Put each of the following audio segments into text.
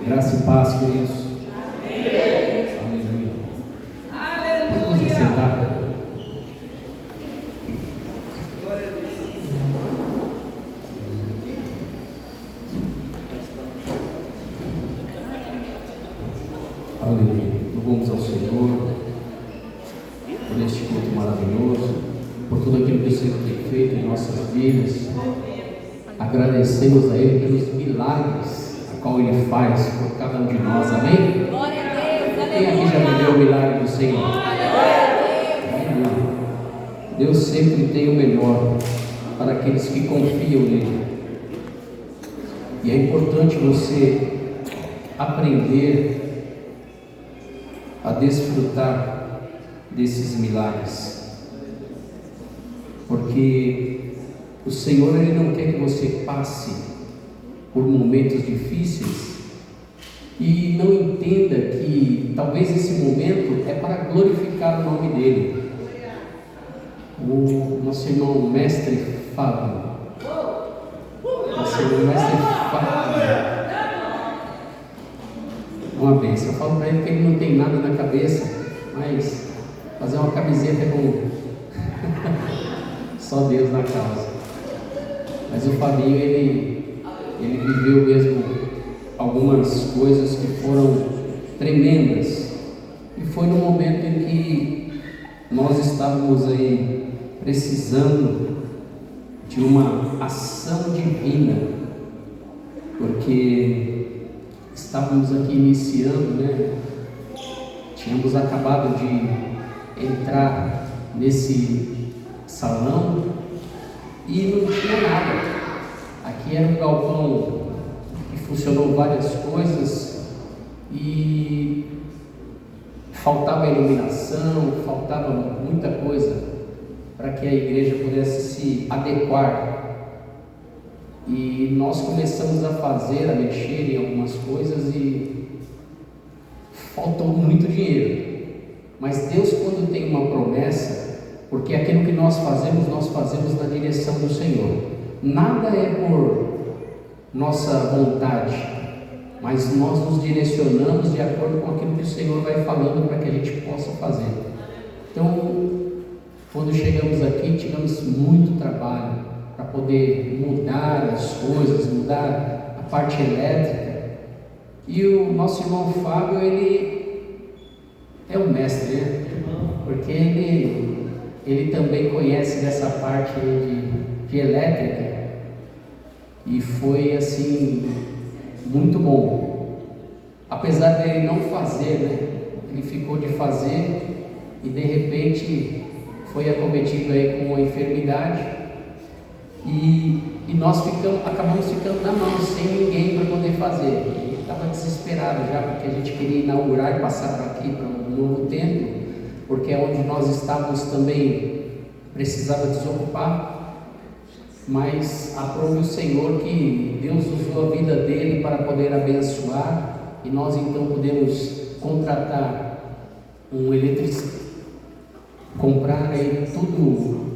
Graça e paz, queridos. Aleluia. Vamos nos sentar. Aleluia. Louvamos ao Senhor por este culto maravilhoso, por tudo aquilo que o Senhor tem feito em nossas vidas. Agradecemos a Ele pelos milagres a qual Ele faz por cada um de nós. Amém? Glória a Deus. Quem aqui já viveu o milagre do Senhor? Deus sempre tem o melhor para aqueles que confiam nele. E é importante você aprender a desfrutar desses milagres, porque o Senhor, Ele não quer que você passe por momentos difíceis e não entenda que talvez esse momento é para glorificar o nome dEle. O nosso irmão mestre Fábio, uma bênção. Eu falo para ele que ele não tem nada na cabeça, mas fazer uma camiseta com só Deus na causa. Mas o Fabinho, ele viveu mesmo algumas coisas que foram tremendas, e foi no momento em que nós estávamos aí precisando de uma ação divina, porque estávamos aqui iniciando, né? Tínhamos acabado de entrar nesse salão e não tinha nada. Aqui era um galpão que funcionou várias coisas e faltava iluminação, faltava muita coisa para que a igreja pudesse se adequar. E nós começamos a fazer, a mexer em algumas coisas e faltou muito dinheiro. Mas Deus, quando tem uma promessa, porque aquilo que nós fazemos na direção do Senhor. Nada é por nossa vontade, mas nós nos direcionamos de acordo com aquilo que o Senhor vai falando para que a gente possa fazer. Então, quando chegamos aqui, tivemos muito trabalho para poder mudar as coisas, mudar a parte elétrica. E o nosso irmão Fábio, ele é um mestre, né? Porque ele também conhece dessa parte de elétrica, e foi assim muito bom. Apesar dele não fazer, né? Ele ficou de fazer e de repente foi acometido aí com uma enfermidade, e nós acabamos ficando na mão, sem ninguém para poder fazer. Ele estava desesperado já, porque a gente queria inaugurar e passar para aqui, para um novo templo, porque é onde nós estávamos também, precisava desocupar. Mas aprove o Senhor que Deus usou a vida dele para poder abençoar, e nós então podemos contratar um eletricista, comprar aí tudo,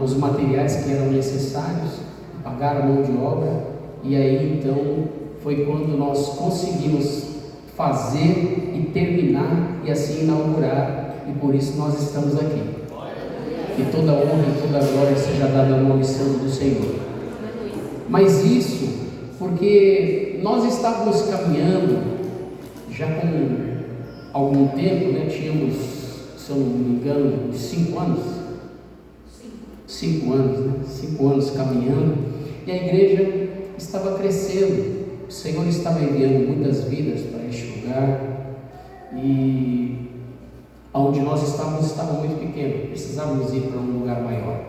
os materiais que eram necessários, pagar a mão de obra, e aí então foi quando nós conseguimos fazer e terminar e assim inaugurar, e por isso nós estamos aqui. Que toda honra e toda glória seja dada ao nome santo do Senhor. Mas isso porque nós estávamos caminhando já com algum tempo, né? Tínhamos, se eu não me engano, 5 anos. 5 anos, né? 5 anos caminhando, e a igreja estava crescendo. O Senhor estava enviando muitas vidas para este lugar, e onde nós estava muito pequeno, precisávamos ir para um lugar maior.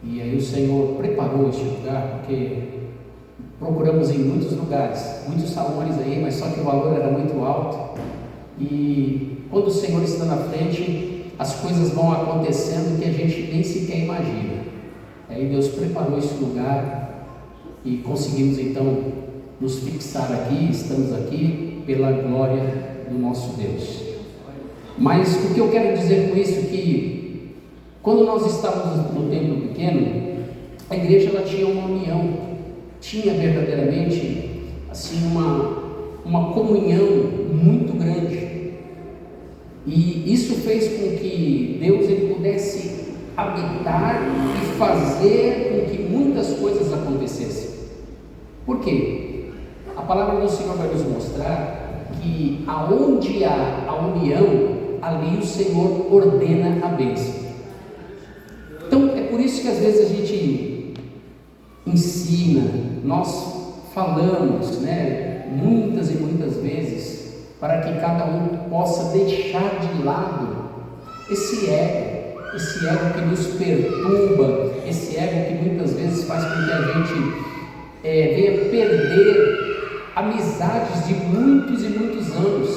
E aí o Senhor preparou este lugar, porque procuramos em muitos lugares, muitos salões aí, mas só que o valor era muito alto, e quando o Senhor está na frente, as coisas vão acontecendo que a gente nem sequer imagina. Aí Deus preparou esse lugar e conseguimos então nos fixar aqui, estamos aqui pela glória do nosso Deus. Mas o que eu quero dizer com isso é que quando nós estávamos no templo pequeno, a igreja ela tinha uma união, tinha verdadeiramente assim, uma comunhão muito grande. E isso fez com que Deus ele pudesse habitar e fazer com que muitas coisas acontecessem. Por quê? A palavra do Senhor vai nos mostrar que aonde há a união, ali o Senhor ordena a bênção. Então é por isso que às vezes a gente ensina, nós falamos, muitas e muitas vezes, para que cada um possa deixar de lado esse ego que nos perturba, esse ego que muitas vezes faz com que a gente venha perder amizades de muitos e muitos anos.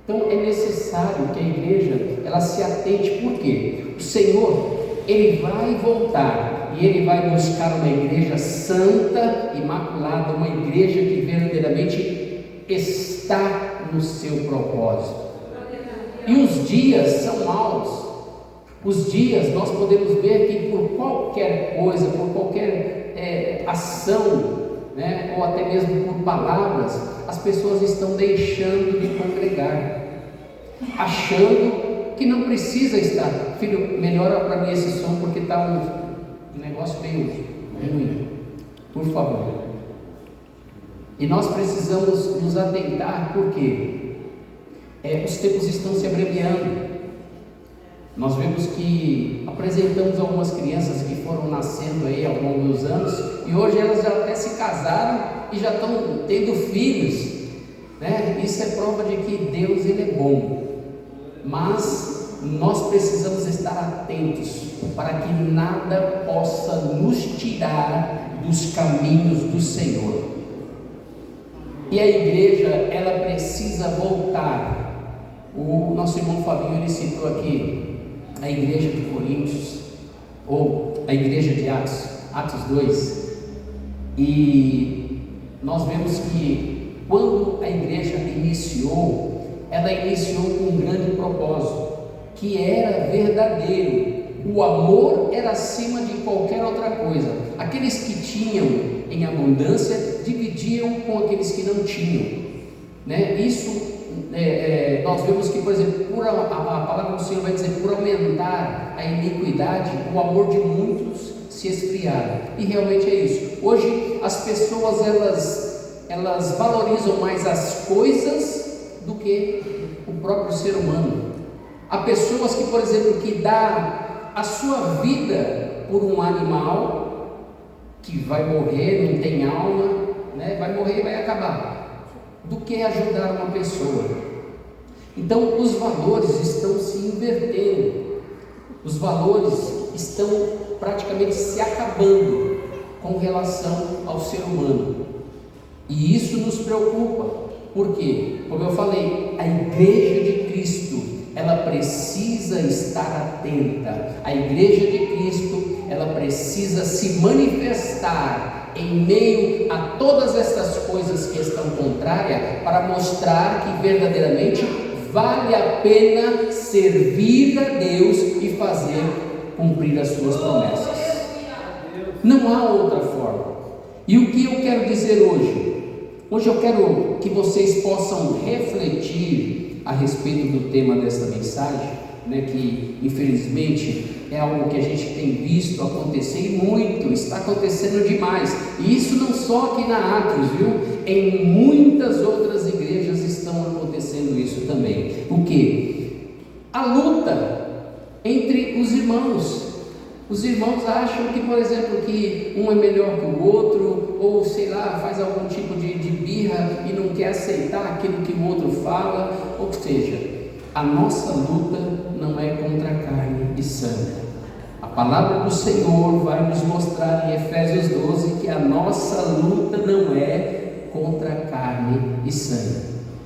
Então é necessário que a igreja ela se atente, porque o Senhor ele vai voltar e ele vai buscar uma igreja santa, imaculada, uma igreja que verdadeiramente está no seu propósito. E os dias são maus. Os dias nós podemos ver que por qualquer coisa, por qualquer ação, ou até mesmo por palavras, as pessoas estão deixando de congregar, achando que não precisa estar. Filho, melhora para mim esse som porque está um negócio meio ruim, por favor. E nós precisamos nos atentar, porque os tempos estão se abreviando. Nós vemos que apresentamos algumas crianças que foram nascendo aí ao longo dos anos, e hoje elas já até se casaram e já estão tendo filhos, Isso é prova de que Deus ele é bom, mas nós precisamos estar atentos para que nada possa nos tirar dos caminhos do Senhor. E a igreja ela precisa voltar. O nosso irmão Fabinho ele citou aqui a igreja de Coríntios, ou a igreja de Atos 2, e nós vemos que quando a igreja iniciou, ela iniciou com um grande propósito, que era verdadeiro. O amor era acima de qualquer outra coisa. Aqueles que tinham em abundância dividiam com aqueles que não tinham, Isso nós vemos que, por exemplo, a palavra do Senhor vai dizer, por aumentar a iniquidade, o amor de muitos se esfriaram. E realmente é isso. Hoje as pessoas elas valorizam mais as coisas do que o próprio ser humano. Há pessoas que, por exemplo, que dá a sua vida por um animal que vai morrer, não tem alma, vai morrer e vai acabar, do que ajudar uma pessoa. Então os valores estão se invertendo, os valores estão praticamente se acabando com relação ao ser humano, e isso nos preocupa, porque, como eu falei, a igreja de Cristo ela precisa estar atenta, a igreja de Cristo ela precisa se manifestar em meio a todas estas coisas que estão contrárias, para mostrar que verdadeiramente vale a pena servir a Deus e fazer cumprir as suas promessas. Não há outra forma. E o que eu quero dizer hoje? Hoje eu quero que vocês possam refletir a respeito do tema desta mensagem, que infelizmente é algo que a gente tem visto acontecer, e muito, está acontecendo demais, e isso não só aqui na Atos, viu? Em muitas outras igrejas estão acontecendo isso também. O que? A luta entre os irmãos. Os irmãos acham que, por exemplo, que um é melhor que o outro, ou sei lá, faz algum tipo de birra e não quer aceitar aquilo que o outro fala. Ou seja, a nossa luta não é contra carne e sangue. A palavra do Senhor vai nos mostrar em Efésios 12 que a nossa luta não é contra carne e sangue.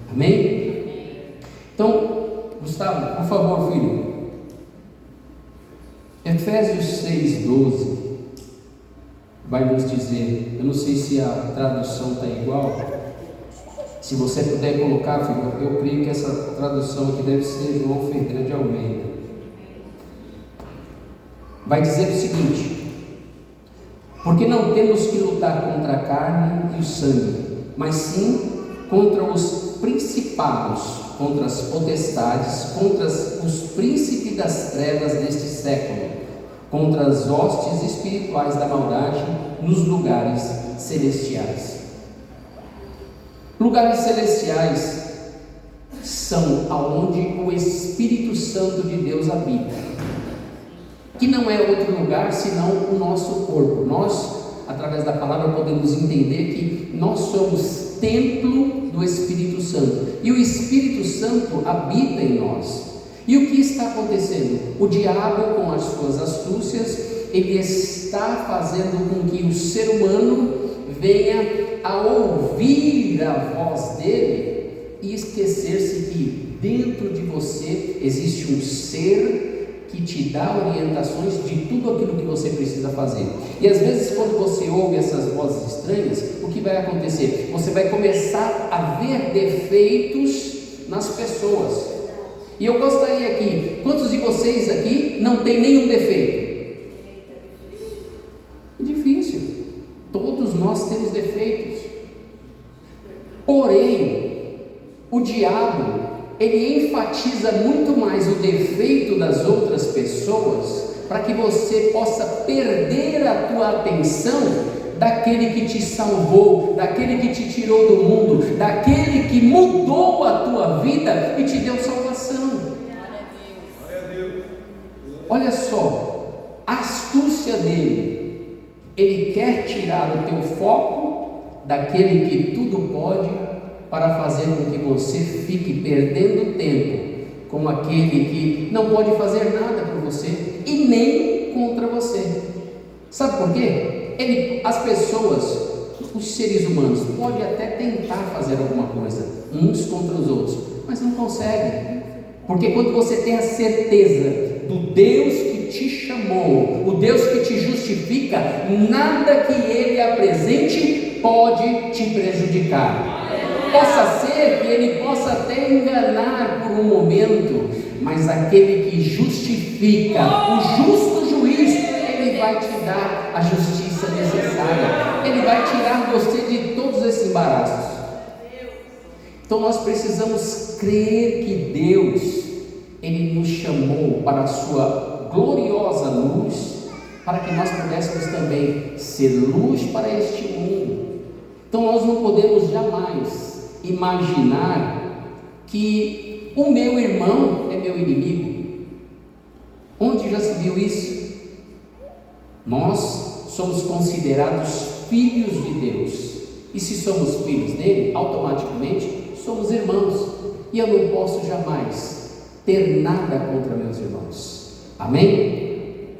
Amém? Então, Gustavo, por favor, filho. Efésios 6,12 vai nos dizer, eu não sei se a tradução está igual, se você puder colocar, filho, eu creio que essa tradução aqui deve ser João Ferreira de Almeida. Vai dizer o seguinte: porque não temos que lutar contra a carne e o sangue, mas sim contra os principados, contra as potestades, contra os príncipes das trevas deste século, contra as hostes espirituais da maldade nos lugares celestiais. Lugares celestiais são aonde o Espírito Santo de Deus habita, que não é outro lugar senão o nosso corpo. Nós, através da palavra, podemos entender que nós somos templo do Espírito Santo, e o Espírito Santo habita em nós. E o que está acontecendo? O diabo, com as suas astúcias, ele está fazendo com que o ser humano venha a ouvir a voz dele e esquecer-se que dentro de você existe um ser que te dá orientações de tudo aquilo que você precisa fazer. E às vezes, quando você ouve essas vozes estranhas, o que vai acontecer? Você vai começar a ver defeitos nas pessoas. E eu gostaria aqui, quantos de vocês aqui não tem nenhum defeito? É difícil. Todos nós temos defeitos. Porém, o diabo, ele enfatiza muito mais o defeito das outras pessoas, para que você possa perder a tua atenção daquele que te salvou, daquele que te tirou do mundo, daquele que mudou a tua vida e te deu salvação. Olha só, a astúcia dele, ele quer tirar o teu foco daquele que tudo pode, para fazer com que você fique perdendo tempo com aquele que não pode fazer nada por você e nem contra você. Sabe por quê? As pessoas, os seres humanos, podem até tentar fazer alguma coisa uns contra os outros, mas não conseguem, porque quando você tem a certeza do Deus que te chamou, o Deus que te justifica, nada que Ele apresente pode te prejudicar. Possa ser que ele possa até enganar por um momento, mas aquele que justifica, o justo juiz, ele vai te dar a justiça necessária, ele vai tirar você de todos esses embaraços. Então nós precisamos crer que Deus, ele nos chamou para a sua gloriosa luz, para que nós pudéssemos também ser luz para este mundo. Então nós não podemos jamais imaginar que o meu irmão é meu inimigo. Onde já se viu isso? Nós somos considerados filhos de Deus, e se somos filhos dele, automaticamente somos irmãos, e eu não posso jamais ter nada contra meus irmãos. Amém?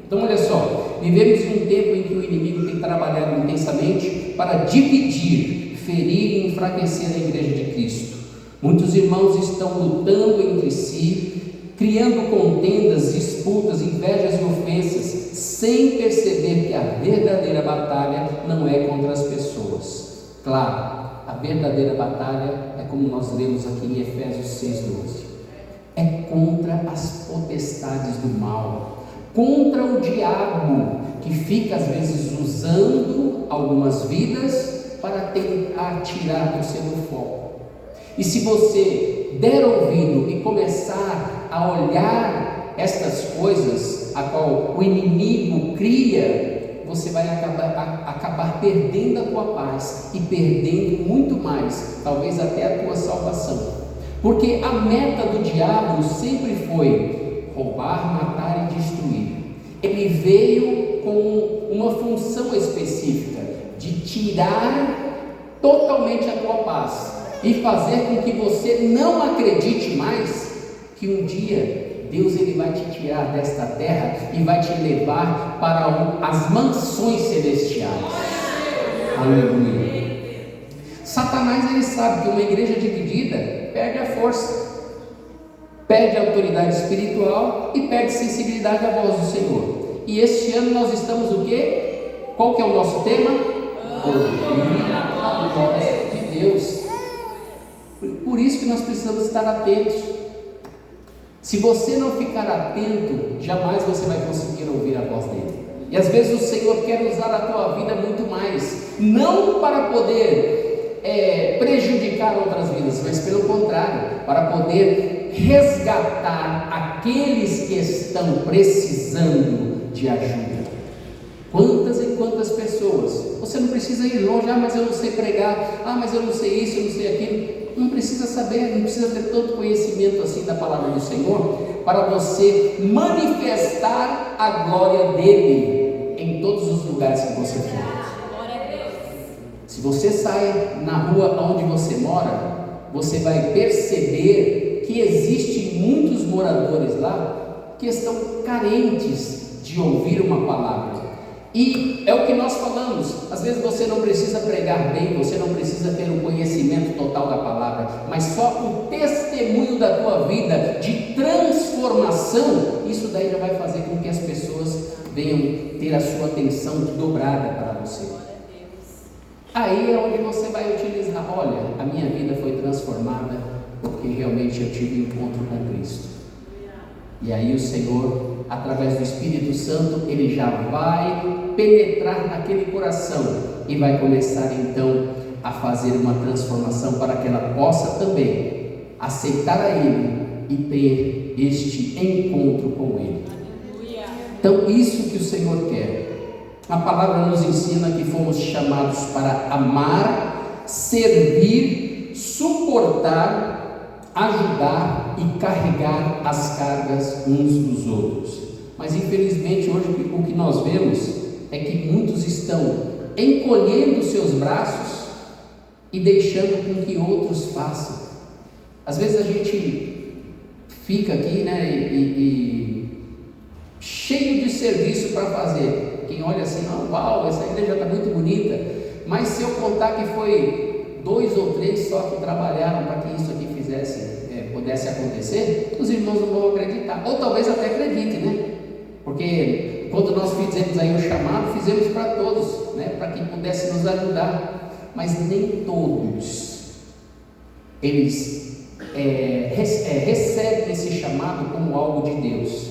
Então olha só, vivemos um tempo em que o inimigo tem trabalhado intensamente para dividir, ferir e enfraquecer a igreja de Cristo. Muitos irmãos estão lutando entre si, criando contendas, disputas, invejas e ofensas, sem perceber que a verdadeira batalha não é contra as pessoas. Claro, a verdadeira batalha é como nós lemos aqui em Efésios 6:12, é contra as potestades do mal, contra o diabo, que fica às vezes usando algumas vidas para tentar tirar você do foco. E se você der ouvido e começar a olhar estas coisas a qual o inimigo cria, você vai acabar perdendo a tua paz e perdendo muito mais, talvez até a tua salvação. Porque a meta do diabo sempre foi roubar, matar e destruir. Ele veio com uma função específica, de tirar totalmente a tua paz e fazer com que você não acredite mais que um dia Deus ele vai te tirar desta terra e vai te levar para as mansões celestiais. Aleluia. Satanás ele sabe que uma igreja dividida perde a força, perde a autoridade espiritual e perde sensibilidade à voz do Senhor. E este ano nós estamos o quê? Qual que é o nosso tema? Ouvir a voz de Deus. Por isso que nós precisamos estar atentos. Se você não ficar atento, jamais você vai conseguir ouvir a voz dele. E às vezes o Senhor quer usar a tua vida muito mais, não para poder prejudicar outras vidas, mas pelo contrário, para poder resgatar aqueles que estão precisando de ajuda. Quantas e quantas pessoas, você não precisa ir longe, mas eu não sei pregar, mas eu não sei isso, eu não sei aquilo. Não precisa saber, não precisa ter tanto conhecimento assim da palavra do Senhor, para você manifestar a glória dele em todos os lugares que você for. Se você sai na rua onde você mora, você vai perceber que existem muitos moradores lá que estão carentes de ouvir uma palavra. E é o que nós falamos, às vezes você não precisa pregar bem, você não precisa ter um conhecimento total da palavra, mas só o testemunho da tua vida de transformação, isso daí já vai fazer com que as pessoas venham ter a sua atenção dobrada para você. Aí é onde você vai utilizar, olha, a minha vida foi transformada porque realmente eu tive um encontro com Cristo. E aí o Senhor, através do Espírito Santo, ele já vai penetrar naquele coração e vai começar então a fazer uma transformação para que ela possa também aceitar a Ele e ter este encontro com Ele. Então isso que o Senhor quer. A palavra nos ensina que fomos chamados para amar, servir, suportar, ajudar e carregar as cargas uns dos outros. Mas infelizmente hoje o que nós vemos é que muitos estão encolhendo seus braços e deixando com que outros façam. Às vezes a gente fica aqui, e cheio de serviço para fazer. Quem olha assim, uau, essa igreja está muito bonita, mas se eu contar que foi 2 ou 3 só que trabalharam para que isso aqui pudesse acontecer, os irmãos não vão acreditar, ou talvez até acreditem, né? Porque quando nós fizemos aí o chamado, fizemos para todos, né? Para que pudesse nos ajudar, mas nem todos eles recebem esse chamado como algo de Deus.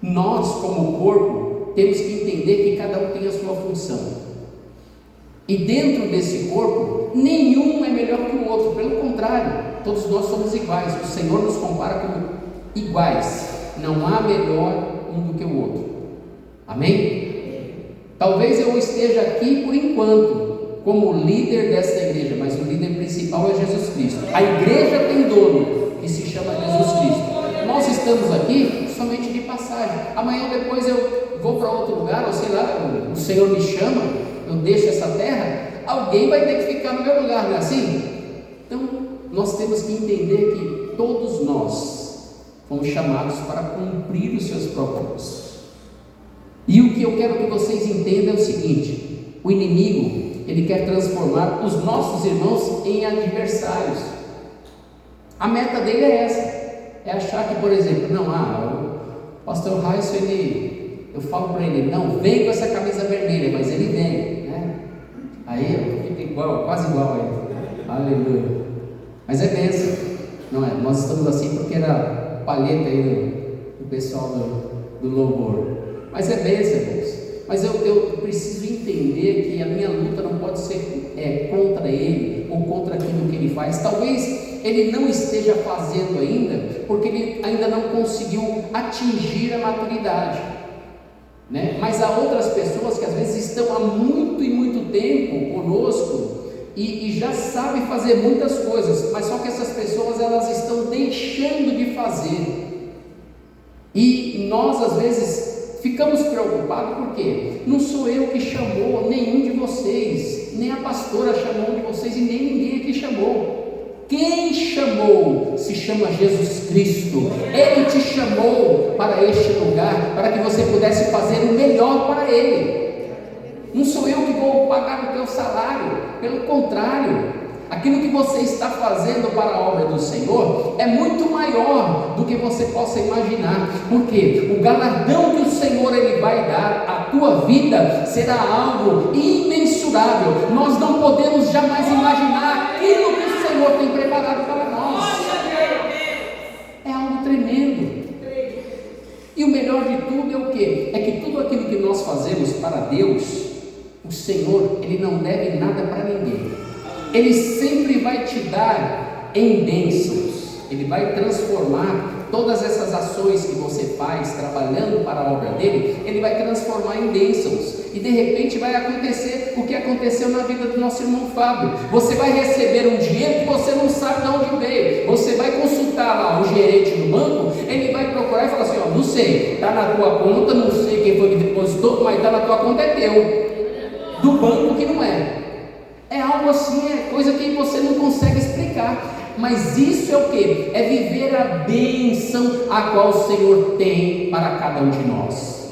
Nós, como corpo, temos que entender que cada um tem a sua função, e dentro desse corpo, nenhum é melhor que o outro, pelo contrário, todos nós somos iguais. O Senhor nos compara como iguais, não há melhor um do que o outro. Amém? Talvez eu esteja aqui por enquanto como líder dessa igreja, mas o líder principal é Jesus Cristo. A igreja tem dono, que se chama Jesus Cristo. Nós estamos aqui somente de passagem. Amanhã depois eu vou para outro lugar, ou sei lá, o Senhor me chama, eu deixo essa terra, alguém vai ter que ficar no meu lugar, não é assim? Então nós temos que entender que todos nós fomos chamados para cumprir os seus propósitos. E o que eu quero que vocês entendam é o seguinte: o inimigo, ele quer transformar os nossos irmãos em adversários. A meta dele é essa, é achar que, por exemplo, o pastor Raisso, eu falo para ele, não vem com essa camisa vermelha, mas ele vem, né? Aí eu fico quase igual a ele. Aleluia. Mas é bênção, não é? Nós estamos assim porque era palheta aí do pessoal do louvor. Mas é bênção, irmãos. Mas eu preciso entender que a minha luta não pode ser contra ele ou contra aquilo que ele faz. Talvez ele não esteja fazendo ainda, porque ele ainda não conseguiu atingir a maturidade, né? Mas há outras pessoas que às vezes estão há muito e muito tempo conosco e já sabem fazer muitas coisas, mas só que essas pessoas elas estão deixando de fazer. E nós às vezes ficamos preocupados porque não sou eu que chamou nenhum de vocês, nem a pastora chamou um de vocês e nem ninguém aqui chamou. Quem chamou se chama Jesus Cristo. Ele te chamou para este lugar para que você pudesse fazer o melhor para Ele. Não sou eu que vou pagar o teu salário, pelo contrário, aquilo que você está fazendo para a obra do Senhor é muito maior do que você possa imaginar, porque o galardão que o Senhor ele vai dar à tua vida será algo imensurável. Nós não podemos jamais imaginar aquilo que o Senhor tem preparado para nós. É algo tremendo. E o melhor de tudo é o quê? É que tudo aquilo que nós fazemos para Deus, o Senhor ele não deve nada para ninguém. Ele sempre vai te dar em bênçãos. Ele vai transformar todas essas ações que você faz, trabalhando para a obra dele, ele vai transformar em bênçãos. E de repente vai acontecer o que aconteceu na vida do nosso irmão Fábio. Você vai receber um dinheiro que você não sabe de onde veio. Você vai consultar lá o gerente do banco, ele vai procurar e falar assim: ó, não sei, está na tua conta, não sei quem foi que depositou, mas está na tua conta, é teu. Do banco que não é. É algo assim, é coisa que você não consegue explicar. Mas isso é o que? É viver a bênção a qual o Senhor tem para cada um de nós.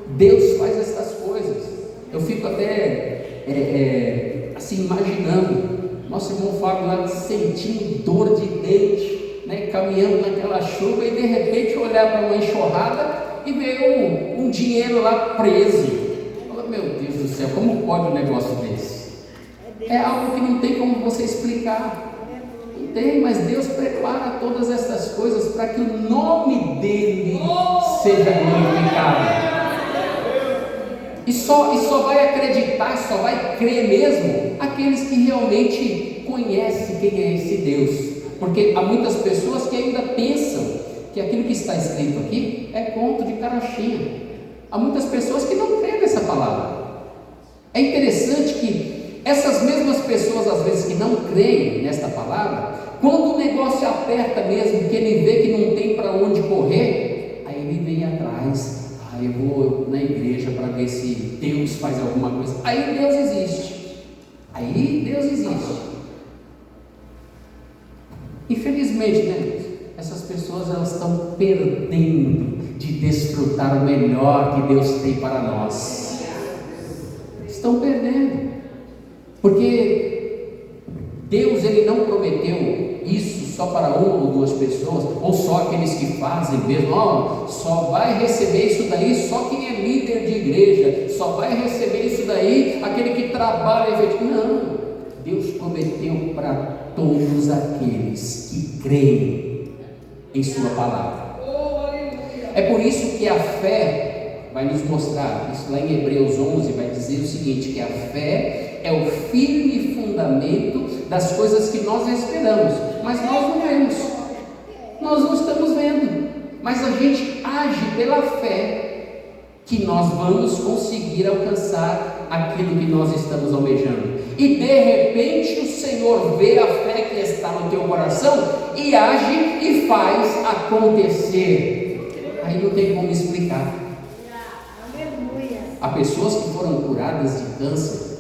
Deus faz essas coisas. Eu fico até assim imaginando nosso irmão Fábio lá sentindo dor de dente, né, caminhando naquela chuva, e de repente olhar para uma enxurrada e ver um dinheiro lá preso. Fala, meu Deus do céu, como pode um negócio desse? É algo que não tem como você explicar. Não tem, mas Deus prepara todas essas coisas para que o nome dele seja glorificado. E só vai acreditar, só vai crer mesmo aqueles que realmente conhecem quem é esse Deus. Porque há muitas pessoas que ainda pensam que aquilo que está escrito aqui é conto de carochinha. Há muitas pessoas que não creem nessa palavra. É interessante que essas mesmas pessoas, às vezes, que não creem nesta palavra, quando o negócio aperta mesmo, que ele vê que não tem para onde correr, aí ele vem atrás. Eu vou na igreja para ver se Deus faz alguma coisa. Aí Deus existe. Infelizmente, né, essas pessoas, elas estão perdendo de desfrutar o melhor que Deus tem para nós. Estão perdendo. Porque Deus, ele não prometeu isso só para uma ou duas pessoas, ou só aqueles que fazem mesmo. Só vai receber isso daí só quem é líder de igreja, só vai receber isso daí aquele que trabalha. Não, Deus prometeu para todos aqueles que creem em sua palavra. É por isso que a fé vai nos mostrar, isso lá em Hebreus 11 vai dizer o seguinte, que a fé é o firme fundamento das coisas que nós esperamos, mas nós não vemos, nós não estamos vendo, mas a gente age pela fé que nós vamos conseguir alcançar aquilo que nós estamos almejando. E de repente o Senhor vê a fé que está no teu coração e age e faz acontecer. Aí não tem como explicar. Há pessoas que foram curadas de câncer.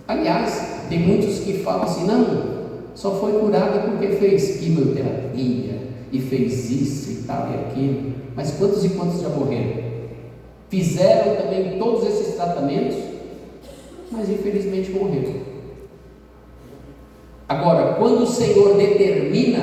Aliás, tem muitos que falam assim: não, só foi curada porque fez quimioterapia e fez isso e tal e aquilo. Mas quantos e quantos já morreram? Fizeram também todos esses tratamentos, mas infelizmente morreram. Agora, quando o Senhor determina,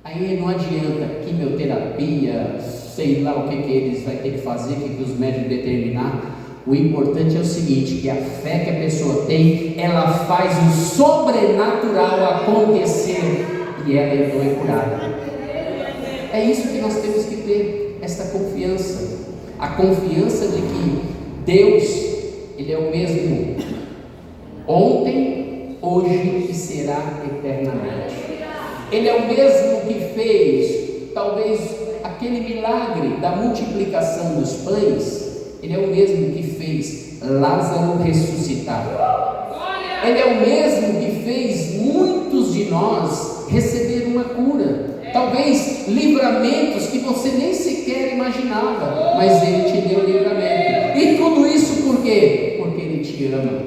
aí não adianta quimioterapia, sei lá o que eles vão ter que fazer, que os médicos determinar. O importante é o seguinte, que a fé que a pessoa tem, ela faz o sobrenatural acontecer e ela então é curada. É isso que nós temos que ter, esta confiança, a confiança de que Deus, Ele é o mesmo ontem, hoje e será eternamente. Ele é o mesmo que fez talvez aquele milagre da multiplicação dos pães. Ele é o mesmo que fez Lázaro ressuscitar. Ele é o mesmo que fez muitos de nós receber uma cura. Talvez livramentos que você nem sequer imaginava, mas Ele te deu livramento. E tudo isso por quê? Porque Ele te ama.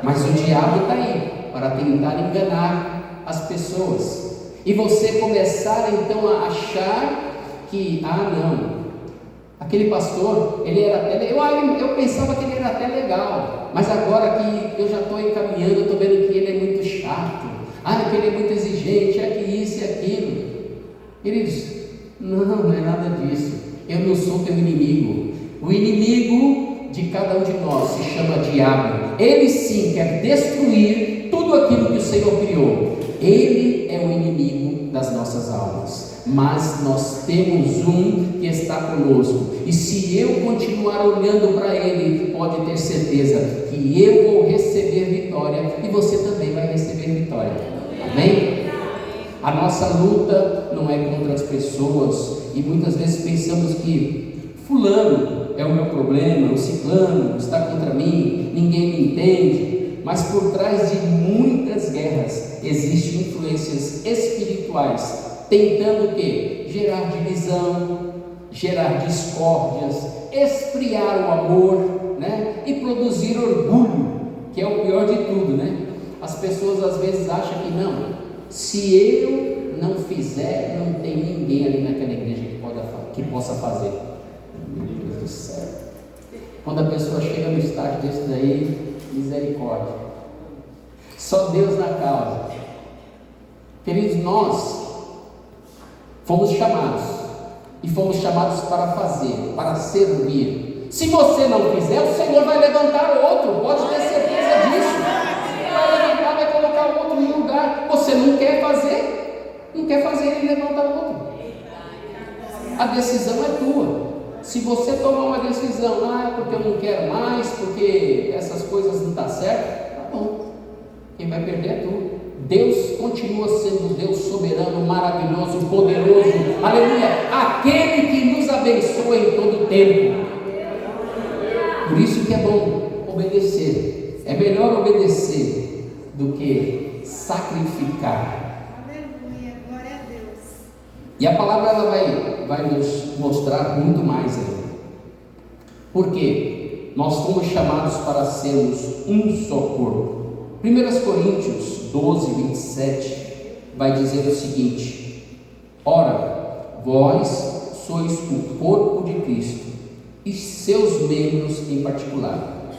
Mas o diabo está aí para tentar enganar as pessoas. E você começar então a achar que, não, aquele pastor, ele era até, eu pensava que ele era até legal, mas agora que eu já estou encaminhando, eu estou vendo que ele é muito chato, que ele é muito exigente, que isso e aquilo. Queridos, não é nada disso. Eu não sou teu inimigo. O inimigo de cada um de nós se chama diabo. Ele sim quer destruir tudo aquilo que o Senhor criou. Ele é o inimigo das nossas almas, mas nós temos um que está conosco. e se eu continuar olhando para Ele, pode ter certeza que eu vou receber vitória e você também vai receber vitória. Amém? A nossa luta não é contra as pessoas, e muitas vezes pensamos que fulano é o meu problema, o ciclano está contra mim, ninguém me entende. Mas por trás de muitas guerras existem influências espirituais tentando o quê? Gerar divisão, gerar discórdias, esfriar o amor, né? E produzir orgulho, que é o pior de tudo, né? As pessoas às vezes acham que não, se eu não fizer, não tem ninguém ali naquela igreja que possa fazer. Meu Deus do céu! Quando a pessoa chega no estágio desse daí, misericórdia, só Deus na causa. Queridos, nós fomos chamados, e fomos chamados para fazer, para servir. Se você não fizer, o Senhor vai levantar outro, pode ter certeza disso. Vai levantar, vai colocar outro no lugar. Você não quer fazer, Ele levantar outro. A decisão é tua. Se você tomar uma decisão, porque eu não quero mais, porque essas coisas não estão certas, tá bom, quem vai perder é tu. Deus continua sendo Deus soberano, maravilhoso, poderoso, aleluia, aquele que nos abençoa em todo o tempo. Por isso que é bom obedecer, é melhor obedecer do que sacrificar. Aleluia, glória a Deus. E a palavra ela vai nos mostrar muito mais ainda. Porque nós fomos chamados para sermos um só corpo. 1 Coríntios 12, 27 vai dizer o seguinte: ora, vós sois o corpo de Cristo e seus membros em particular.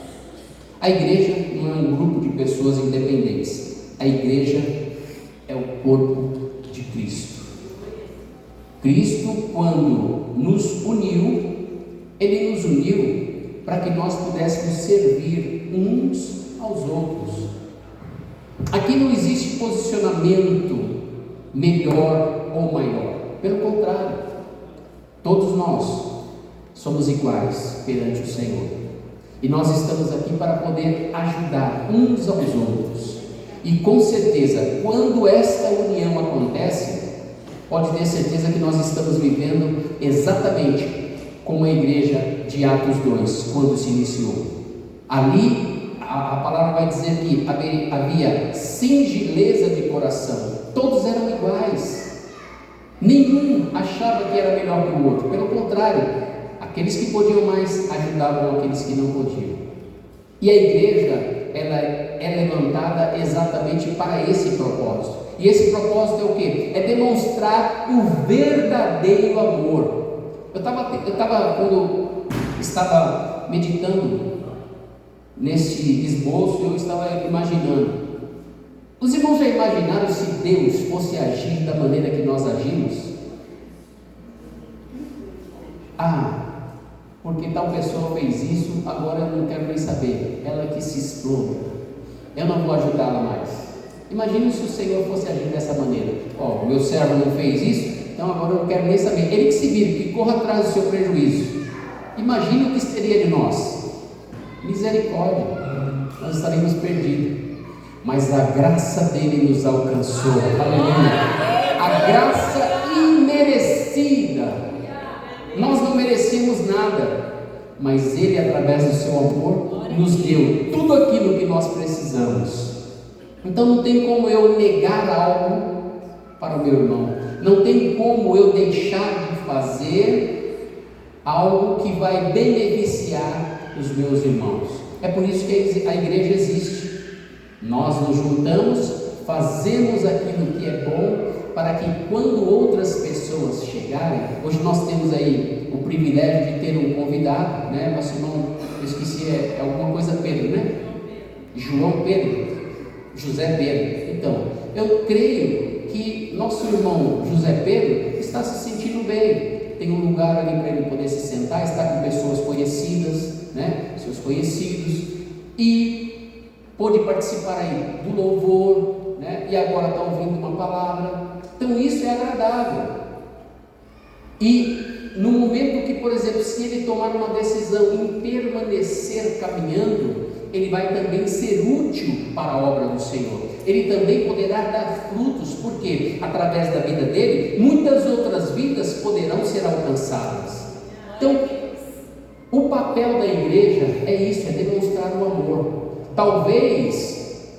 A igreja não é um grupo de pessoas independentes. A igreja é o corpo de Cristo. Cristo, quando nos uniu, Ele nos uniu para que nós pudéssemos servir uns aos outros. Aqui não existe posicionamento melhor ou maior. Pelo contrário, todos nós somos iguais perante o Senhor. E nós estamos aqui para poder ajudar uns aos outros. E com certeza, quando esta união acontece, pode ter certeza que nós estamos vivendo exatamente como a igreja de Atos 2, quando se iniciou. Ali, a palavra vai dizer que havia singeleza de coração, todos eram iguais, nenhum achava que era melhor que o outro, pelo contrário, aqueles que podiam mais ajudavam aqueles que não podiam. E a igreja, ela é levantada exatamente para esse propósito. E esse propósito é o quê? É demonstrar o verdadeiro amor. Quando estava meditando nesse esboço, eu estava imaginando. Os irmãos já imaginaram se Deus fosse agir da maneira que nós agimos? Porque tal pessoa fez isso, agora eu não quero nem saber. Ela que se exploda. Eu não vou ajudá-la mais. Imagine se o Senhor fosse agir dessa maneira. O meu servo não fez isso, então agora eu não quero nem saber. Ele que se vire, que corra atrás do seu prejuízo. Imagine o que seria de nós. Misericórdia, nós estaremos perdidos. Mas a graça dele nos alcançou. Aleluia. A graça imerecida. Nós não merecíamos nada, mas ele, através do seu amor, nos deu tudo aquilo que nós precisamos. Então não tem como eu negar algo para o meu irmão, não tem como eu deixar de fazer algo que vai beneficiar os meus irmãos. É por isso que a igreja existe. Nós nos juntamos, fazemos aquilo que é bom, para que quando outras pessoas chegarem, hoje nós temos aí o privilégio de ter um convidado, né? Nosso irmão, eu esqueci, é alguma coisa Pedro, né? João Pedro, José Pedro. Então, eu creio que nosso irmão José Pedro está se sentindo bem, tem um lugar ali para ele poder se sentar, está com pessoas conhecidas, né? Seus conhecidos, e pôde participar aí do louvor, né? E agora está ouvindo uma palavra. Então isso é agradável. E no momento que, por exemplo, se ele tomar uma decisão em permanecer caminhando, ele vai também ser útil para a obra do Senhor. Ele também poderá dar frutos, porque através da vida dele, muitas outras vidas poderão ser alcançadas. Então, o papel da igreja é isso, é demonstrar o amor. Talvez,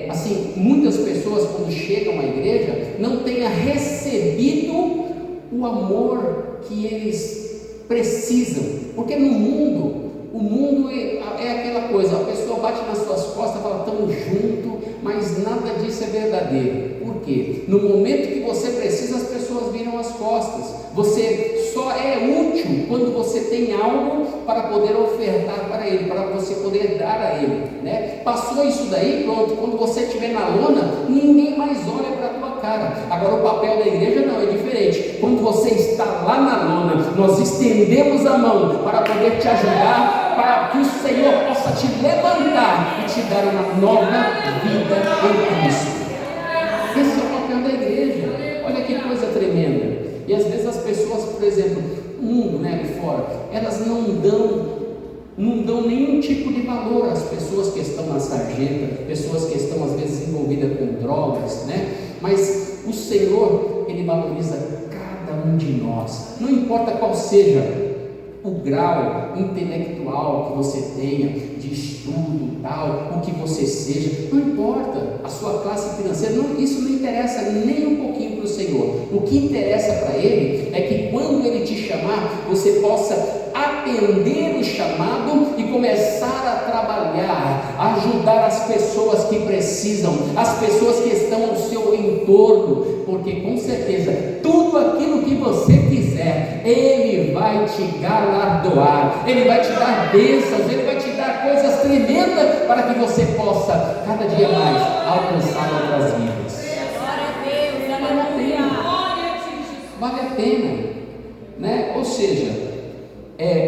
assim, muitas pessoas quando chegam à igreja não tenham recebido o amor que eles precisam, porque no mundo, o mundo é aquela coisa, a pessoa bate nas suas costas e fala, estamos juntos, mas nada disso é verdadeiro. Por quê? No momento que você precisa, as pessoas viram as costas. Você só é útil quando você tem algo para poder ofertar para ele, para você poder dar a ele, né? Passou isso daí, pronto, quando você estiver na lona, ninguém mais olha para a tua cara. Agora o papel da igreja não, é diferente. Quando você está lá na lona, nós estendemos a mão para poder te ajudar, para que o Senhor possa te levantar e te dar uma nova vida em Cristo. Esse é o papel da igreja. Olha que coisa tremenda. E às vezes as pessoas, por exemplo, no mundo, né, ali fora, elas não dão nenhum tipo de valor às pessoas que estão na sarjeta, pessoas que estão às vezes envolvidas com drogas, né? Mas o Senhor, Ele valoriza cada um de nós, não importa qual seja o grau intelectual que você tenha, de estudo, tal, o que você seja, não importa a sua classe financeira, isso não interessa nem um pouquinho para o Senhor. O que interessa para Ele é que quando Ele te chamar, você possa atender o chamado e começar a trabalhar, a ajudar as pessoas que precisam, as pessoas que estão ao seu entorno, porque com certeza tudo aquilo que você quiser, Ele vai te galardoar, Ele vai te dar bênçãos, Ele vai te dar coisas tremendas para que você possa cada dia mais alcançar outras vidas. Vale a pena, né? Ou seja,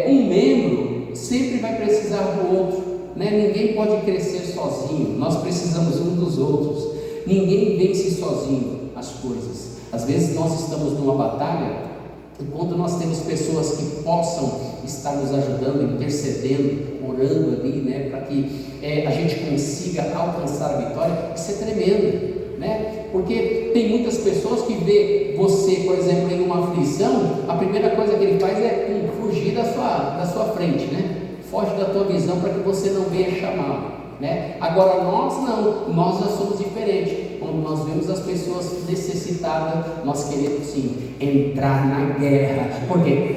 um membro sempre vai precisar do outro, né? Ninguém pode crescer sozinho, nós precisamos um dos outros, ninguém vence sozinho as coisas. Às vezes nós estamos numa batalha, e quando nós temos pessoas que possam estar nos ajudando, intercedendo, orando ali, né, para que a gente consiga alcançar a vitória, isso é tremendo, né? Porque tem muitas pessoas que vê você, por exemplo, em uma aflição, a primeira coisa que ele faz é fugir da sua frente, né? Foge da tua visão para que você não venha chamá-lo, né? Agora nós não, nós já somos diferentes. Quando nós vemos as pessoas necessitadas, nós queremos sim entrar na guerra. Por quê?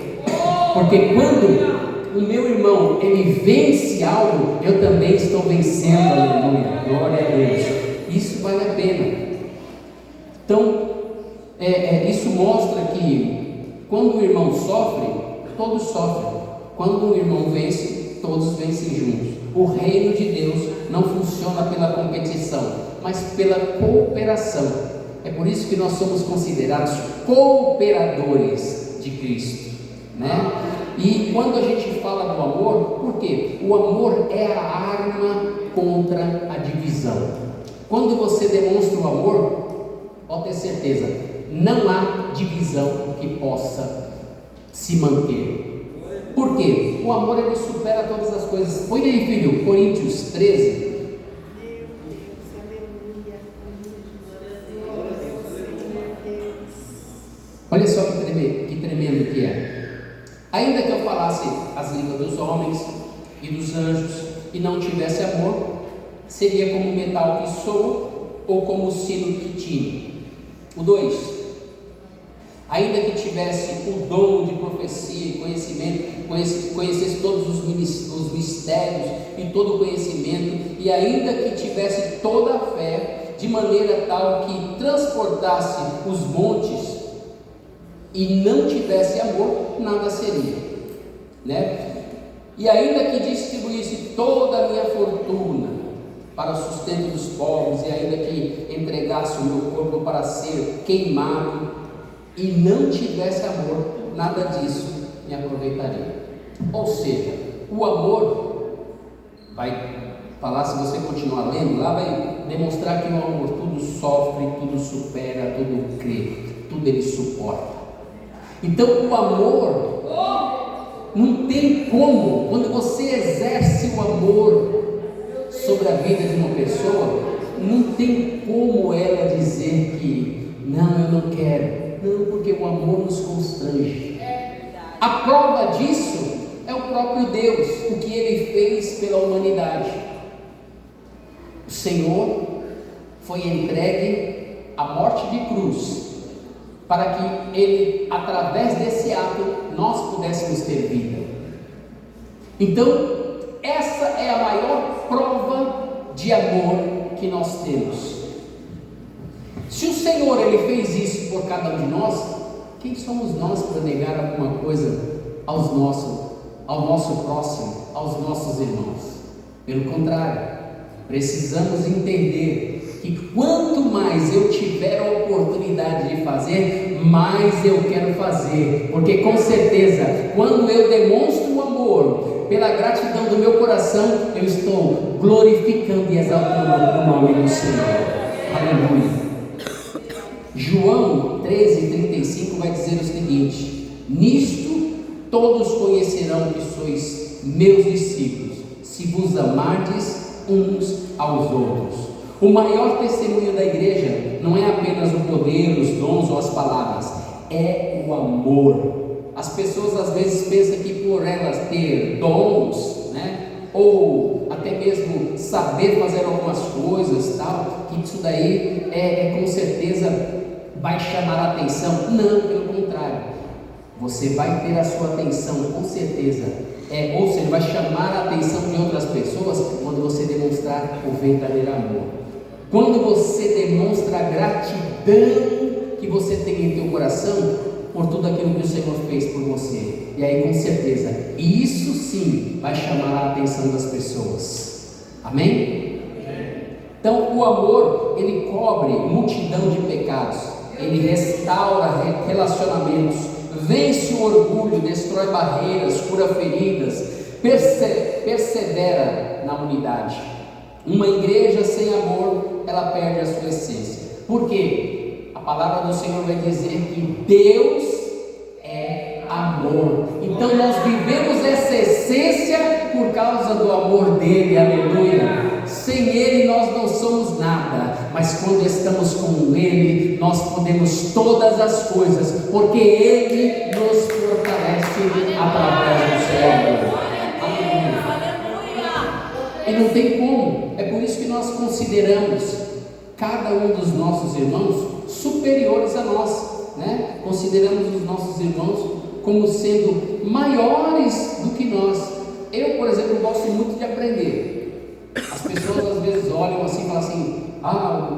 Porque quando o meu irmão ele vence algo, eu também estou vencendo, aleluia, glória a Deus. Isso vale a pena. Então, isso mostra que quando o irmão sofre, todos sofrem. Quando o irmão vence, todos vencem juntos. O reino de Deus não funciona pela competição, mas pela cooperação. É por isso que nós somos considerados cooperadores de Cristo, né? E quando a gente fala do amor, por quê? O amor é a arma contra a divisão. Quando você demonstra o amor, pode ter certeza, não há divisão que possa se manter. Por quê? O amor ele supera todas as coisas. Põe aí, filho, Coríntios 13. Olha só que tremendo que é. Ainda que eu falasse as línguas dos homens e dos anjos e não tivesse amor, seria como o metal que soa ou como o sino que tine. O 2. Ainda que tivesse o dom de profecia e conhecimento, conhecesse todos os mistérios e todo o conhecimento, e ainda que tivesse toda a fé, de maneira tal que transportasse os montes, e não tivesse amor, nada seria, né? E ainda que distribuísse toda a minha fortuna para o sustento dos pobres, e ainda que entregasse o meu corpo para ser queimado, e não tivesse amor, nada disso me aproveitaria. Ou seja, o amor vai falar, se você continuar lendo, lá vai demonstrar que o amor tudo sofre, tudo supera, tudo crê, tudo ele suporta. Então o amor, não tem como, quando você exerce o amor sobre a vida de uma pessoa, não tem como ela dizer que não, eu não quero. Não, porque o amor nos constrange. A prova disso é o próprio Deus, o que Ele fez pela humanidade. O Senhor foi entregue à morte de cruz, para que Ele, através desse ato, nós pudéssemos ter vida. Então, essa é a maior prova de amor que nós temos. Se o Senhor Ele fez isso por cada um de nós, quem somos nós para negar alguma coisa ao nosso próximo, aos nossos irmãos? Pelo contrário, precisamos entender que quanto mais eu tiver a oportunidade de fazer, mais eu quero fazer, porque com certeza, quando eu demonstro o amor, pela gratidão do meu coração, eu estou glorificando e exaltando o nome do Senhor. Aleluia. João 13:35 vai dizer o seguinte: nisto todos conhecerão que sois meus discípulos, se vos amardes uns aos outros. O maior testemunho da igreja não é apenas o poder, os dons ou as palavras, é o amor. As pessoas às vezes pensam que por elas ter dons, ou até mesmo saber fazer algumas coisas, tal, que isso daí com certeza vai chamar a atenção. Não, pelo contrário, você vai ter a sua atenção com certeza, ou seja, vai chamar a atenção de outras pessoas quando você demonstrar o verdadeiro amor, quando você demonstra a gratidão que você tem em teu coração por tudo aquilo que o Senhor fez por você. E aí com certeza, isso sim vai chamar a atenção das pessoas. Amém? Então o amor, ele cobre multidão de pecados, ele restaura relacionamentos, vence o orgulho, destrói barreiras, cura feridas, persevera na unidade. Uma igreja sem amor, ela perde a sua essência. Por quê? A palavra do Senhor vai dizer que Deus é amor. Então nós vivemos essa essência por causa do amor dele. Aleluia. Sem ele nós não somos nada, mas quando estamos com ele, nós podemos todas as coisas, porque ele nos fortalece através do seu amor. E não tem como. É por isso que nós consideramos cada um dos nossos irmãos superiores a nós, Consideramos os nossos irmãos como sendo maiores do que nós. Eu, por exemplo, gosto muito de aprender. As pessoas às vezes olham assim e falam assim: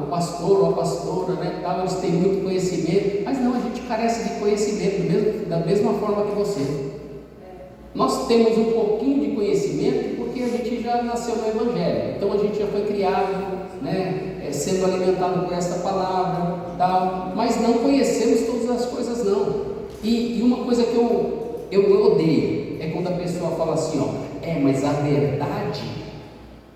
o pastor ou a pastora, eles têm muito conhecimento. Mas não, a gente carece de conhecimento da mesma forma que você. Nós temos um pouquinho de conhecimento porque a gente já nasceu no Evangelho, então a gente já foi criado, sendo alimentado por essa palavra, tal, mas não conhecemos todas as coisas não. E uma coisa que eu odeio é quando a pessoa fala assim, mas a verdade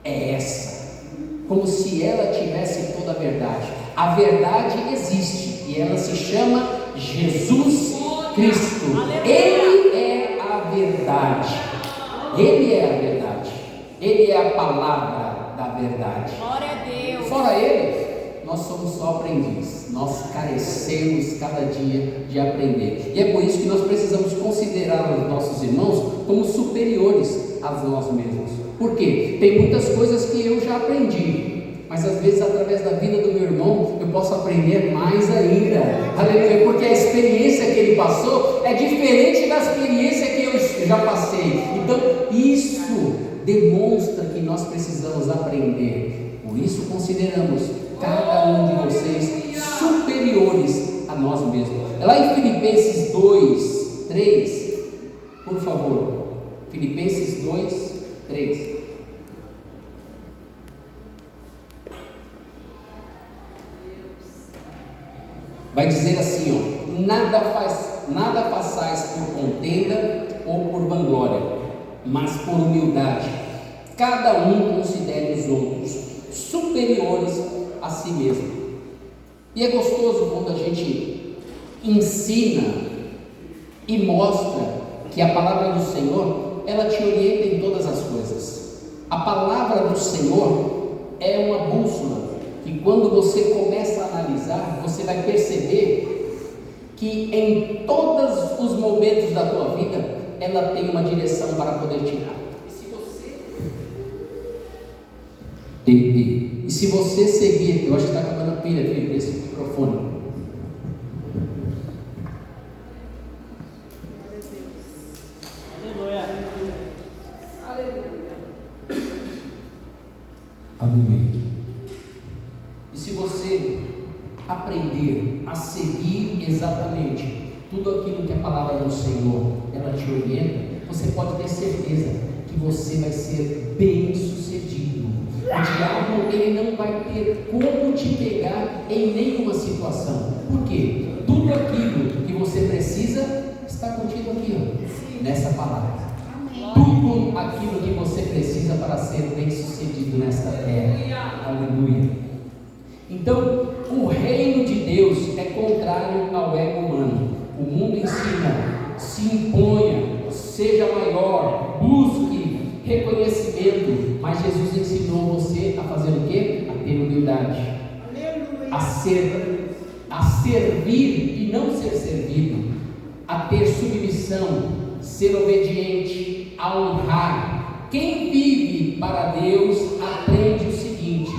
é essa, como se ela tivesse toda a verdade. A verdade existe e ela se chama Jesus Cristo. Ele é a verdade. Ele é a verdade. Ele é a palavra da verdade. Glória a Deus. Fora ele, nós somos só aprendizes. Nós carecemos cada dia de aprender. E é por isso que nós precisamos considerar os nossos irmãos como superiores a nós mesmos. Por quê? Tem muitas coisas que eu já aprendi, mas às vezes através da vida do meu irmão eu posso aprender mais ainda. Aleluia, porque a experiência que ele passou é diferente da experiência que eu já passei. Então isso demonstra que nós precisamos aprender. Por isso consideramos cada um de vocês superiores a nós mesmos. É lá em Filipenses 2:3, por favor. Filipenses 2:3. Vai dizer assim, nada façais por contenda ou por vanglória, mas por humildade. Cada um considere os outros superiores a si mesmo. E é gostoso quando a gente ensina e mostra que a palavra do Senhor, ela te orienta em todas as coisas. A palavra do Senhor é uma bússola, que quando você começa a analisar, você vai perceber que em todos os momentos da tua vida, ela tem uma direção para poder te dar. E se você seguir, eu acho que está acabando a pilha aqui desse microfone. Aleluia. E se você aprender a seguir exatamente tudo aquilo que a palavra do Senhor ela te orienta, você pode ter certeza que você vai ser bem sucedido. O diabo ele não vai ter como te pegar em nenhuma situação. Por quê? Tudo aquilo que você precisa está contido aqui, ó, nessa palavra. Tudo aquilo que você precisa para ser bem sucedido nesta terra. Aleluia. Então, o reino de Deus é contrário ao ego humano. O mundo ensina: se imponha, seja maior, busque reconhecimento. Mas Jesus ensinou você a fazer o quê? A ter humildade, a servir e não ser servido, a ter submissão, ser obediente, a honrar. Quem vive para Deus aprende o seguinte: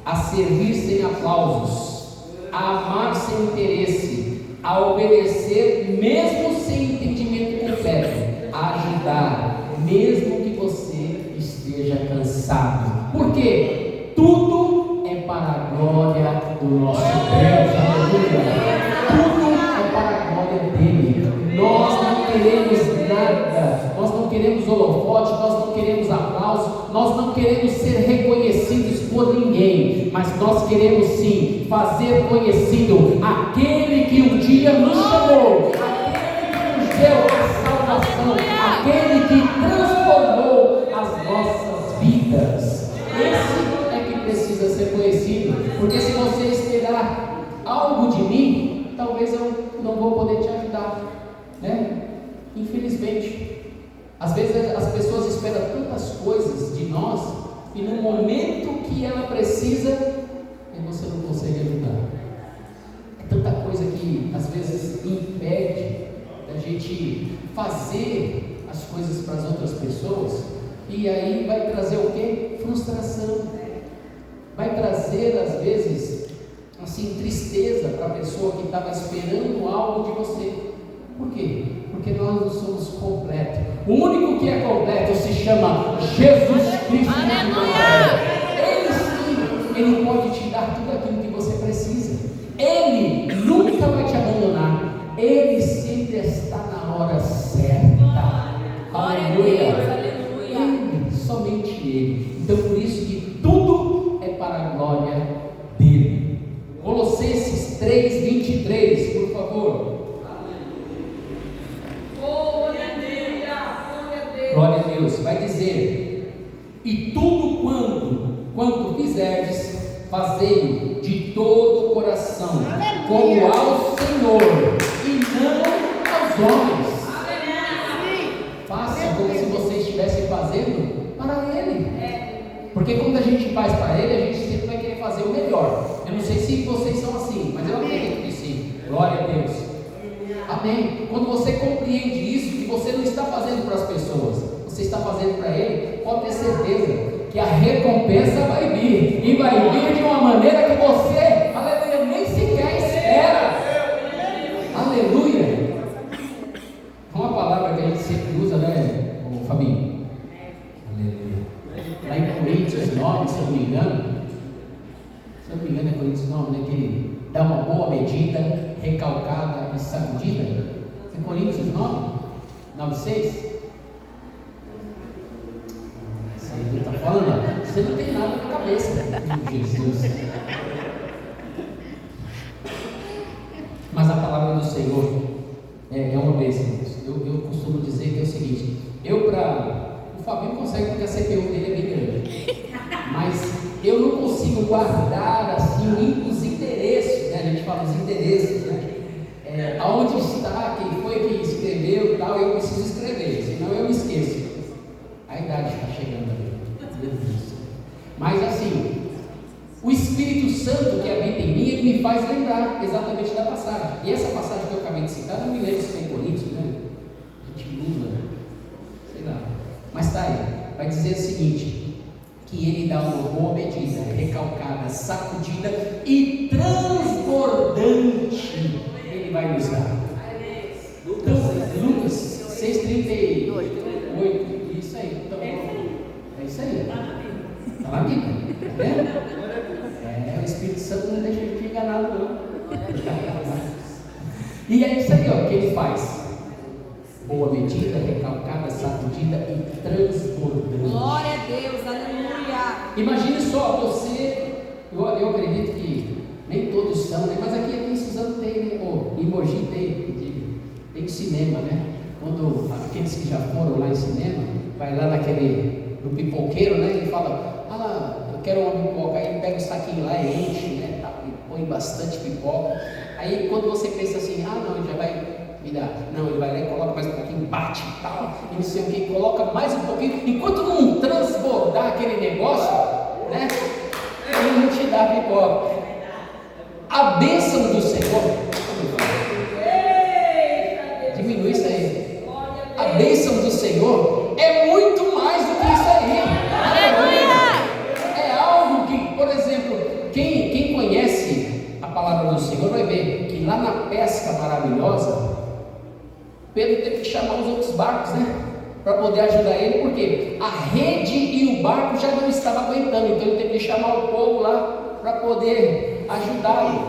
a servir sem aplausos, a amar sem interesse, a obedecer mesmo sem entendimento completo, a ajudar mesmo que você esteja cansado. Por quê? Tudo é para a glória do nosso Deus. Aleluia. Tudo é para a glória dele. Nós não queremos nada, nós não queremos holofote, nós não queremos aplauso, nós não queremos ser reconhecidos por ninguém, mas nós queremos sim fazer conhecido aquele que um dia nos chamou, aquele que nos deu a salvação, aquele que transformou as nossas vidas. Esse é que precisa ser conhecido, porque se você esperar algo de mim, talvez eu não vou poder te ajudar, né? Infelizmente, às vezes as pessoas esperam tantas coisas de nós e no momento que ela precisa, você não consegue ajudar. É tanta coisa que às vezes impede da gente fazer as coisas para as outras pessoas, e aí vai trazer o quê? Frustração. Vai trazer às vezes assim tristeza para a pessoa que estava esperando algo de você. Por quê? Porque nós não somos completos. O único que é completo se chama Jesus Cristo. Ele sim, Ele pode te dar tudo aquilo que você precisa. Ele nunca vai te abandonar. Ele sempre está na hora certa. Aleluia. Ele, somente Ele. Então por isso que tudo é para a glória dele. Colossenses 3:23, por favor. Glória a Deus. Vai dizer: e tudo quanto fizerdes, fazei de todo o coração, como ao Senhor e não aos homens. Faça como se você estivesse fazendo para Ele. Porque quando a gente faz para Ele, a gente sempre vai querer fazer o melhor. Eu não sei se vocês são assim, mas eu acredito que sim. Glória a Deus. Amém. Quando você compreende isso, que você não está fazendo para as pessoas, você está fazendo para Ele, pode ter certeza que a recompensa vai vir, e vai vir de uma maneira que você, aleluia, nem sequer espera. Aleluia. Uma palavra que a gente sempre usa, né, Fabinho? Aleluia. Lá em Coríntios 9, se eu não me engano, é Coríntios 9, né, que ele dá uma boa medida, recalcada e sacudida. É Coríntios 9:6. Você está falando, você não tem nada na cabeça, Jesus. Mas a palavra do Senhor é uma bênção. Eu costumo dizer que é o seguinte: o Fabinho consegue, porque a CPU dele é bem grande, mas eu não consigo guardar assim os interesses, né? A gente fala os interesses, né? aonde está, quem foi que escreveu e tal, eu preciso escrever, senão eu me esqueço. A idade está chegando ali. Meu Deus. Mas assim, o Espírito Santo que habita em mim, ele me faz lembrar exatamente da passagem. E essa passagem que eu acabei de citar, não me lembro se tem Coríntios, né? A gente usa, sei lá. Mas está aí. Vai dizer o seguinte: que ele dá uma boa medida, recalcada, sacudida e transbordante. Ele vai nos dar. Então, Lucas 6,38. Isso aí. Então, é isso aí. Está na Bíblia. Tá vendo? O Espírito Santo não deixa de te enganar, não. E é isso aí, ó, que ele faz. Boa medida, recalcada, sacudida e transbordante. Glória a Deus, aleluia. Imagine só, você, eu acredito que nem todos são, né? Mas aqui em Suzano tem, né? Em Mogi tem cinema, né? Quando aqueles que já foram lá em cinema, vai lá no pipoqueiro, né? Ele fala, eu quero uma pipoca, aí ele pega o saquinho lá e enche, né? Tá, e põe bastante pipoca. Aí quando você pensa assim, não, ele já vai me dar. Não, ele vai lá e coloca mais um pouquinho, bate e tal, e não sei o que, coloca mais um pouquinho, enquanto não transbordar aquele negócio, né? Ele não te dá pipoca. A bênção do Senhor, diminui isso aí. A bênção do Senhor é muito mais do que isso aí. É algo que, por exemplo, quem conhece a palavra do Senhor vai ver que lá na pesca maravilhosa, Pedro teve que chamar os outros barcos, né? Para poder ajudar ele, porque a rede e o barco já não estavam aguentando, então ele teve que chamar o povo lá para poder ajudá-lo,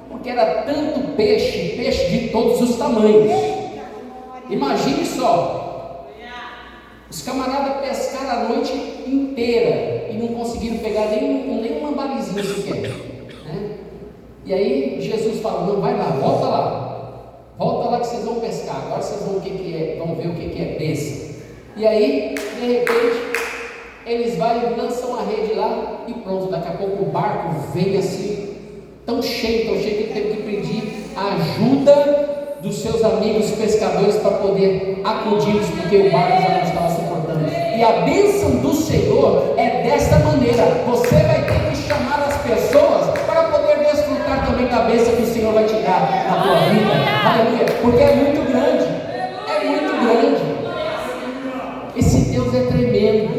porque era tanto peixe de todos os tamanhos. Imagine só, os camaradas pescaram a noite inteira e não conseguiram pegar nem uma balizinha sequer, né? E aí Jesus falou, não, vai lá, volta lá que vocês vão pescar, agora vocês vão ver o que é bênção. E aí, de repente, eles vão e lançam a rede lá e pronto, daqui a pouco o barco vem assim, tão cheio que ele teve que pedir a ajuda dos seus amigos pescadores para poder acudi-los, porque o barco já não estava suportando. E a bênção do Senhor é desta maneira: você vai ter que chamar as pessoas para poder desfrutar também da bênção que o Senhor vai te dar na tua vida. Aleluia, porque é muito grande. Esse Deus é tremendo.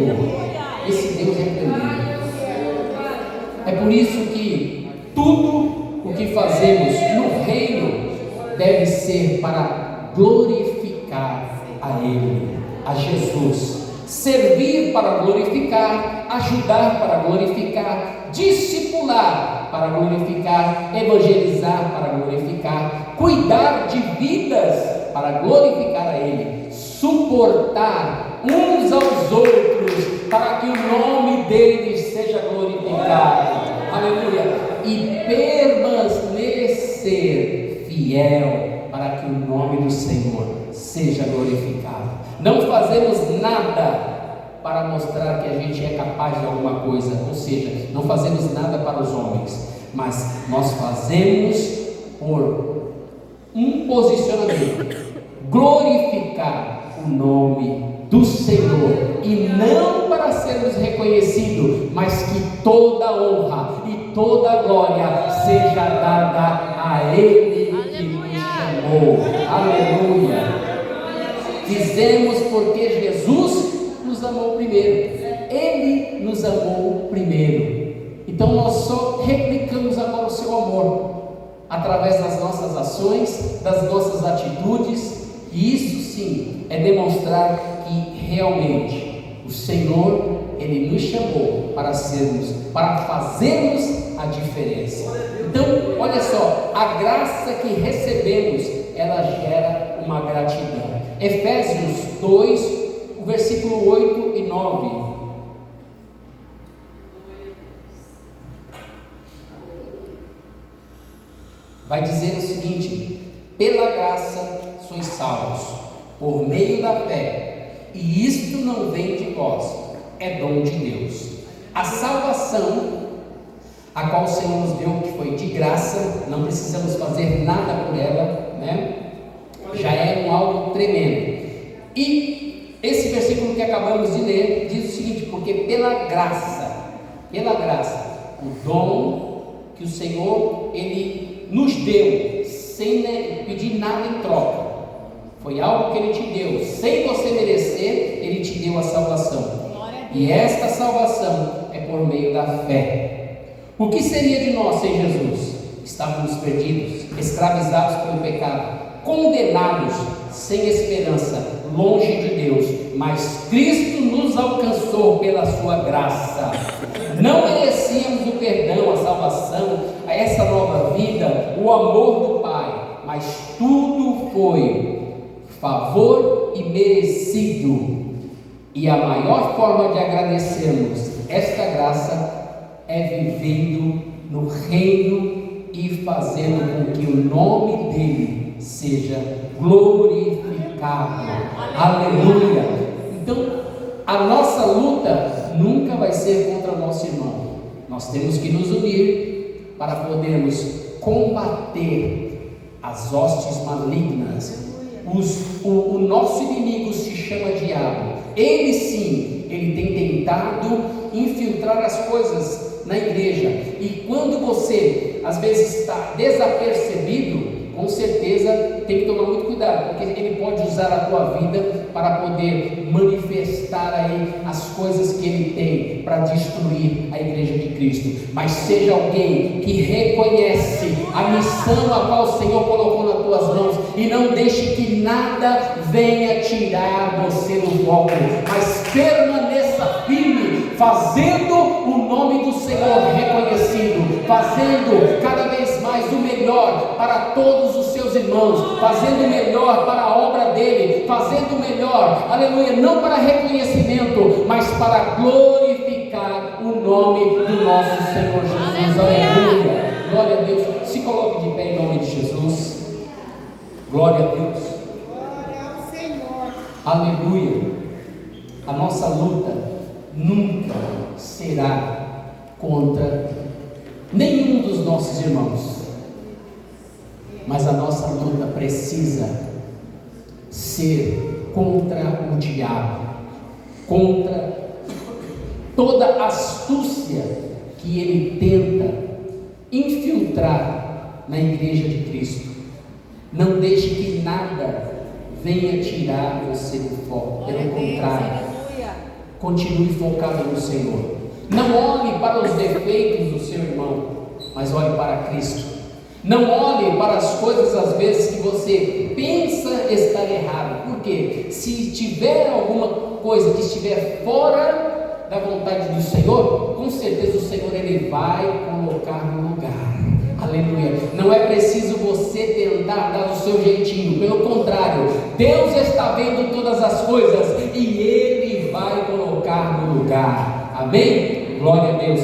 É por isso que tudo o que fazemos no reino deve ser para glorificar a Ele, a Jesus. Servir para glorificar, ajudar para glorificar, discipular para glorificar, evangelizar para glorificar, cuidar de vidas para glorificar a Ele, suportar uns aos outros para que o nome deles seja glorificado. Aleluia. E permanecer fiel para que o nome do Senhor seja glorificado. Não fazemos nada para mostrar que a gente é capaz de alguma coisa, ou seja, não fazemos nada para os homens, mas nós fazemos por um posicionamento: glorificar o nome do Senhor, e não para sermos reconhecidos, mas que toda honra e toda glória seja dada a Ele que nos chamou. Aleluia. Fizemos porque Jesus nos amou primeiro. Ele nos amou primeiro. Então nós só replicamos agora o seu amor através das nossas ações, das nossas atitudes. E isso sim é demonstrar que realmente o Senhor, Ele nos chamou para fazermos a diferença. Então, olha só, a graça que recebemos, ela gera uma gratidão. Efésios 2, o versículo 8 e 9. Vai dizer o seguinte: pela graça sois salvos, por meio da fé, e isto não vem de vós, é dom de Deus. A salvação, a qual o Senhor nos deu, que foi de graça, não precisamos fazer nada por ela, né? Já é algo tremendo. E esse versículo que acabamos de ler diz o seguinte: porque pela graça, o dom que o Senhor Ele nos deu, sem pedir nada em troca, foi algo que Ele te deu, sem você merecer, Ele te deu a salvação. E esta salvação é por meio da fé. O que seria de nós sem Jesus? Estávamos perdidos, escravizados pelo pecado, condenados, sem esperança, longe de Deus. Mas Cristo nos alcançou pela sua graça. Não merecíamos o perdão, a salvação, essa nova vida, o amor do Pai, mas tudo foi favor e merecido. E a maior forma de agradecermos esta graça é vivendo no reino e fazendo com que o nome dele seja glorificado. Aleluia! Então, a nossa luta nunca vai ser contra o nosso irmão. Nós temos que nos unir para podermos combater as hostes malignas. O nosso inimigo se chama diabo. Ele sim, ele tem tentado infiltrar as coisas na igreja. E quando você às vezes está desapercebido, com certeza tem que tomar muito cuidado, porque ele pode usar a tua vida para poder manifestar aí as coisas que ele tem para destruir a igreja de Cristo. Mas seja alguém que reconhece a missão a qual o Senhor colocou nas tuas mãos, e não deixe que nada venha tirar você do foco, mas permaneça firme, fazendo o nome do Senhor reconhecido, fazendo cada vez mais o melhor para todos os seus irmãos, fazendo o melhor para a obra dele, fazendo o melhor, aleluia, não para reconhecimento, mas para glorificar o nome do nosso Senhor Jesus. Aleluia, glória a Deus. Se coloque de pé em nome de Jesus. Glória a Deus. Glória ao Senhor. Aleluia. A nossa luta nunca será contra nenhum dos nossos irmãos, mas a nossa luta precisa ser contra o diabo, contra toda astúcia que ele tenta infiltrar na igreja de Cristo. Não deixe que nada venha tirar você do foco, pelo contrário, continue focado no Senhor. Não olhe para os defeitos do seu irmão, mas olhe para Cristo. Não olhe para as coisas às vezes que você pensa estar errado, porque se tiver alguma coisa que estiver fora da vontade do Senhor, com certeza o Senhor ele vai colocar no lugar. Aleluia. Não é preciso você tentar dar o seu jeitinho, pelo contrário, Deus está vendo todas as coisas e Ele vai colocar no lugar. Amém? Glória a Deus.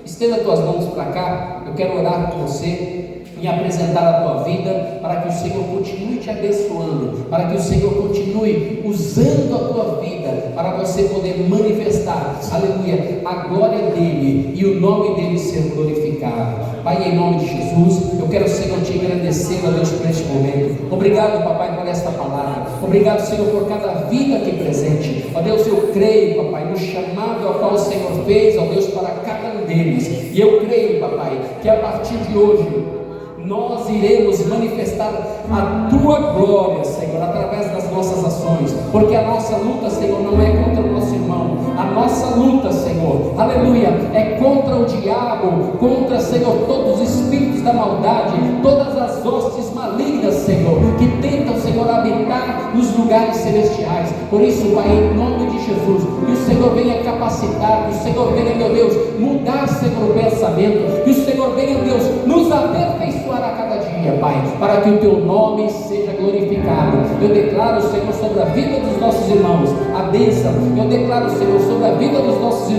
Estenda as tuas mãos para cá. Eu quero orar por você e apresentar a tua vida, para que o Senhor continue te abençoando, para que o Senhor continue usando a tua vida, para você poder manifestar, aleluia, a glória dele e o nome dele ser glorificado. Pai, em nome de Jesus, eu quero, Senhor, te agradecer, ó Deus, por este momento. Obrigado, papai, por esta palavra. Obrigado, Senhor, por cada vida aqui presente. Ó Deus, eu creio, papai, no chamado ao qual o Senhor fez, ó Deus, para cada um deles. E eu creio, papai, que a partir de hoje nós iremos manifestar a tua glória, Senhor, através das nossas ações, porque a nossa luta, Senhor, não é contra o nosso irmão. A nossa luta, Senhor, aleluia, é contra o diabo, contra, Senhor, todos os espíritos da maldade, todas as hostes malignas, Senhor, que tentam, Senhor, habitar nos lugares celestiais. Por isso, Pai, em nome de Jesus, que o Senhor venha capacitar, que o Senhor venha, meu Deus, mudar, Senhor, o pensamento, que o Senhor venha, Deus, nos aperfeiçoar a cada dia, Pai, para que o teu nome seja glorificado. Eu declaro, Senhor, sobre a vida dos nossos irmãos a bênção. Eu declaro, Senhor, sobre a vida dos nossos irmãos